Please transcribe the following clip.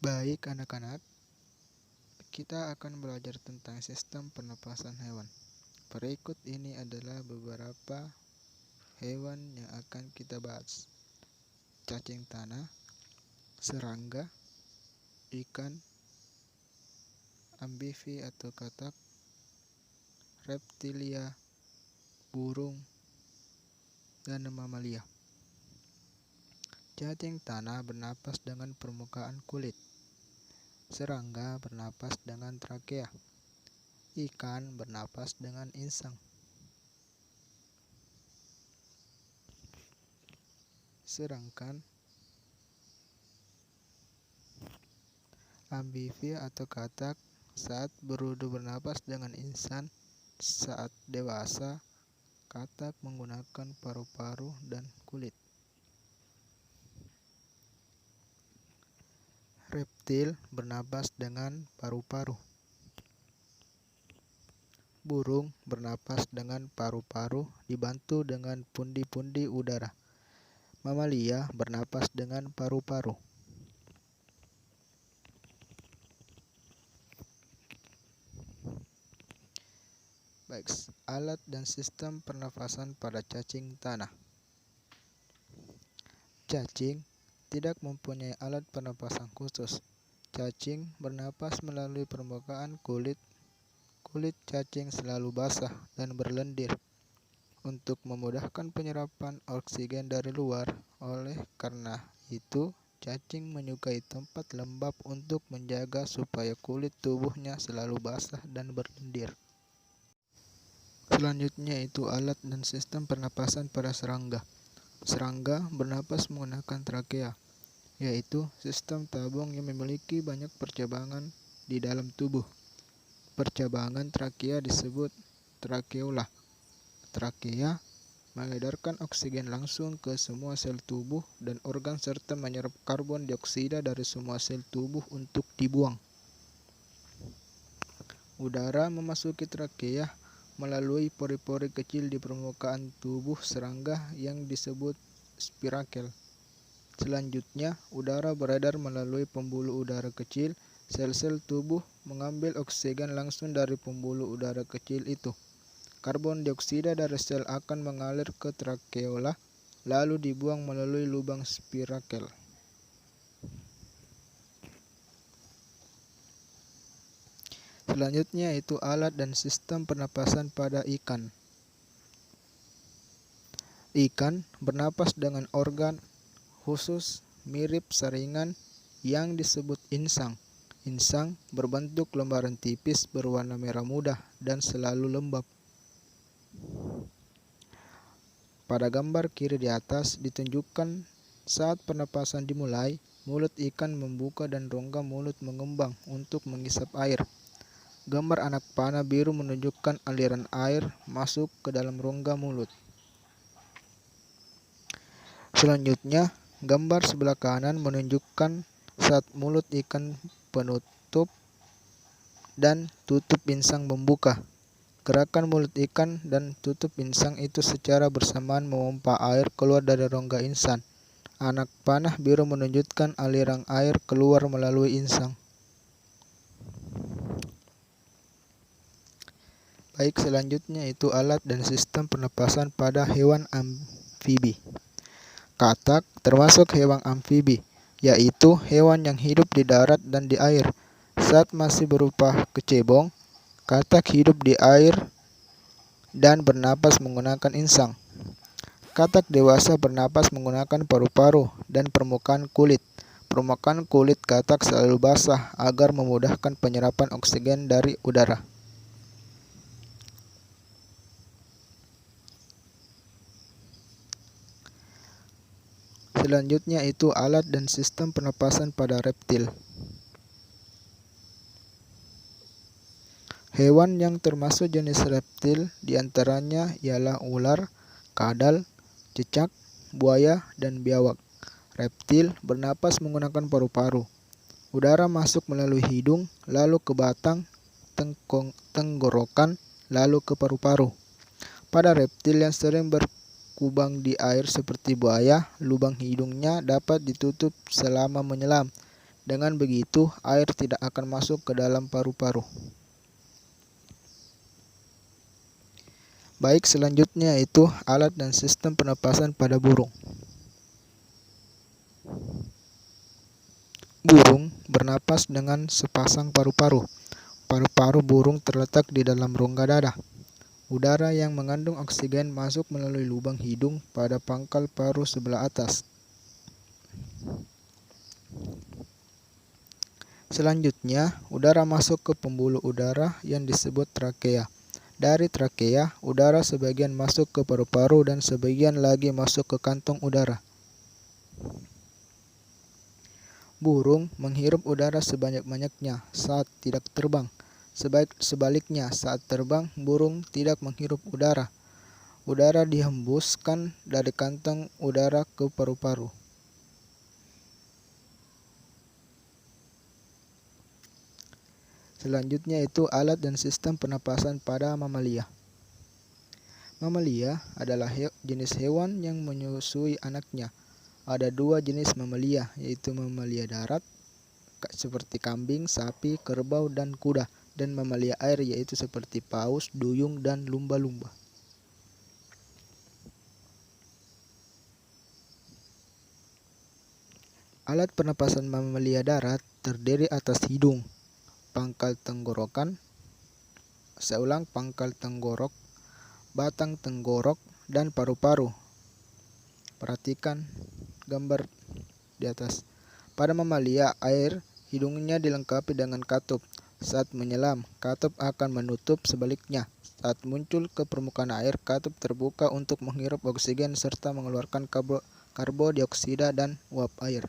Baik anak-anak, kita akan belajar tentang sistem pernapasan hewan. Berikut ini adalah beberapa hewan yang akan kita bahas. Cacing tanah, serangga, ikan, amfibi atau katak, reptilia, burung, dan mamalia. Cacing tanah bernapas dengan permukaan kulit. Serangga bernapas dengan trakea. Ikan bernapas dengan insang. Sedangkan amfibi atau katak saat berudu bernapas dengan insang. Saat dewasa, katak menggunakan paru-paru dan kulit. Reptil bernapas dengan paru-paru. Burung bernapas dengan paru-paru dibantu dengan pundi-pundi udara. Mamalia bernapas dengan paru-paru. Baik, alat dan sistem pernafasan pada cacing tanah. Cacing tidak mempunyai alat pernapasan khusus. Cacing bernapas melalui permukaan kulit. Kulit cacing selalu basah dan berlendir untuk memudahkan penyerapan oksigen dari luar. Oleh karena itu, cacing menyukai tempat lembab untuk menjaga supaya kulit tubuhnya selalu basah dan berlendir. Selanjutnya itu alat dan sistem pernapasan pada serangga. Serangga bernapas menggunakan trakea, yaitu sistem tabung yang memiliki banyak percabangan di dalam tubuh. Percabangan trakea disebut trakeola. Trakea mengedarkan oksigen langsung ke semua sel tubuh dan organ serta menyerap karbon dioksida dari semua sel tubuh untuk dibuang. Udara memasuki trakea melalui pori-pori kecil di permukaan tubuh serangga yang disebut spirakel. Selanjutnya, udara beredar melalui pembuluh udara kecil. Sel-sel tubuh mengambil oksigen langsung dari pembuluh udara kecil itu. Karbon dioksida dari sel akan mengalir ke trakeola, lalu dibuang melalui lubang spirakel. Selanjutnya itu alat dan sistem pernapasan pada ikan. Ikan bernapas dengan organ khusus mirip saringan yang disebut insang. Insang berbentuk lembaran tipis berwarna merah muda dan selalu lembab. Pada gambar kiri di atas ditunjukkan saat pernapasan dimulai, mulut ikan membuka dan rongga mulut mengembang untuk menghisap air. Gambar anak panah biru menunjukkan aliran air masuk ke dalam rongga mulut. Selanjutnya, gambar sebelah kanan menunjukkan saat mulut ikan penutup dan tutup insang membuka. Gerakan mulut ikan dan tutup insang itu secara bersamaan memompa air keluar dari rongga insang. Anak panah biru menunjukkan aliran air keluar melalui insang. Baik, selanjutnya itu alat dan sistem pernapasan pada hewan amfibi. Katak termasuk hewan amfibi, yaitu hewan yang hidup di darat dan di air. Saat masih berupa kecebong, katak hidup di air dan bernapas menggunakan insang. Katak dewasa bernapas menggunakan paru-paru dan permukaan kulit. Permukaan kulit katak selalu basah agar memudahkan penyerapan oksigen dari udara. Selanjutnya itu alat dan sistem pernapasan pada reptil. Hewan yang termasuk jenis reptil diantaranya ialah ular, kadal, cicak, buaya, dan biawak. Reptil bernapas menggunakan paru-paru. Udara masuk melalui hidung, lalu ke batang, tenggorokan, lalu ke paru-paru. Pada reptil yang sering berkubang di air seperti buaya, lubang hidungnya dapat ditutup selama menyelam. Dengan begitu, air tidak akan masuk ke dalam paru-paru. Baik, selanjutnya itu alat dan sistem pernapasan pada burung. Burung bernapas dengan sepasang paru-paru. Paru-paru burung terletak di dalam rongga dada. Udara yang mengandung oksigen masuk melalui lubang hidung pada pangkal paru sebelah atas. Selanjutnya, udara masuk ke pembuluh udara yang disebut trakea. Dari trakea, udara sebagian masuk ke paru-paru dan sebagian lagi masuk ke kantong udara. Burung menghirup udara sebanyak-banyaknya saat tidak terbang. Sebaliknya, saat terbang, burung tidak menghirup udara. Udara dihembuskan dari kantong udara ke paru-paru. Selanjutnya itu alat dan sistem pernapasan pada mamalia. Mamalia adalah jenis hewan yang menyusui anaknya. Ada dua jenis mamalia, yaitu mamalia darat seperti kambing, sapi, kerbau, dan kuda, dan mamalia air yaitu seperti paus, duyung, dan lumba-lumba. Alat pernapasan mamalia darat terdiri atas hidung, pangkal tenggorokan, pangkal tenggorok, batang tenggorok, dan paru-paru. Perhatikan gambar di atas. Pada mamalia air, hidungnya dilengkapi dengan katup. Saat menyelam, katup akan menutup. Sebaliknya, saat muncul ke permukaan air, katup terbuka untuk menghirup oksigen serta mengeluarkan karbon dioksida dan uap air.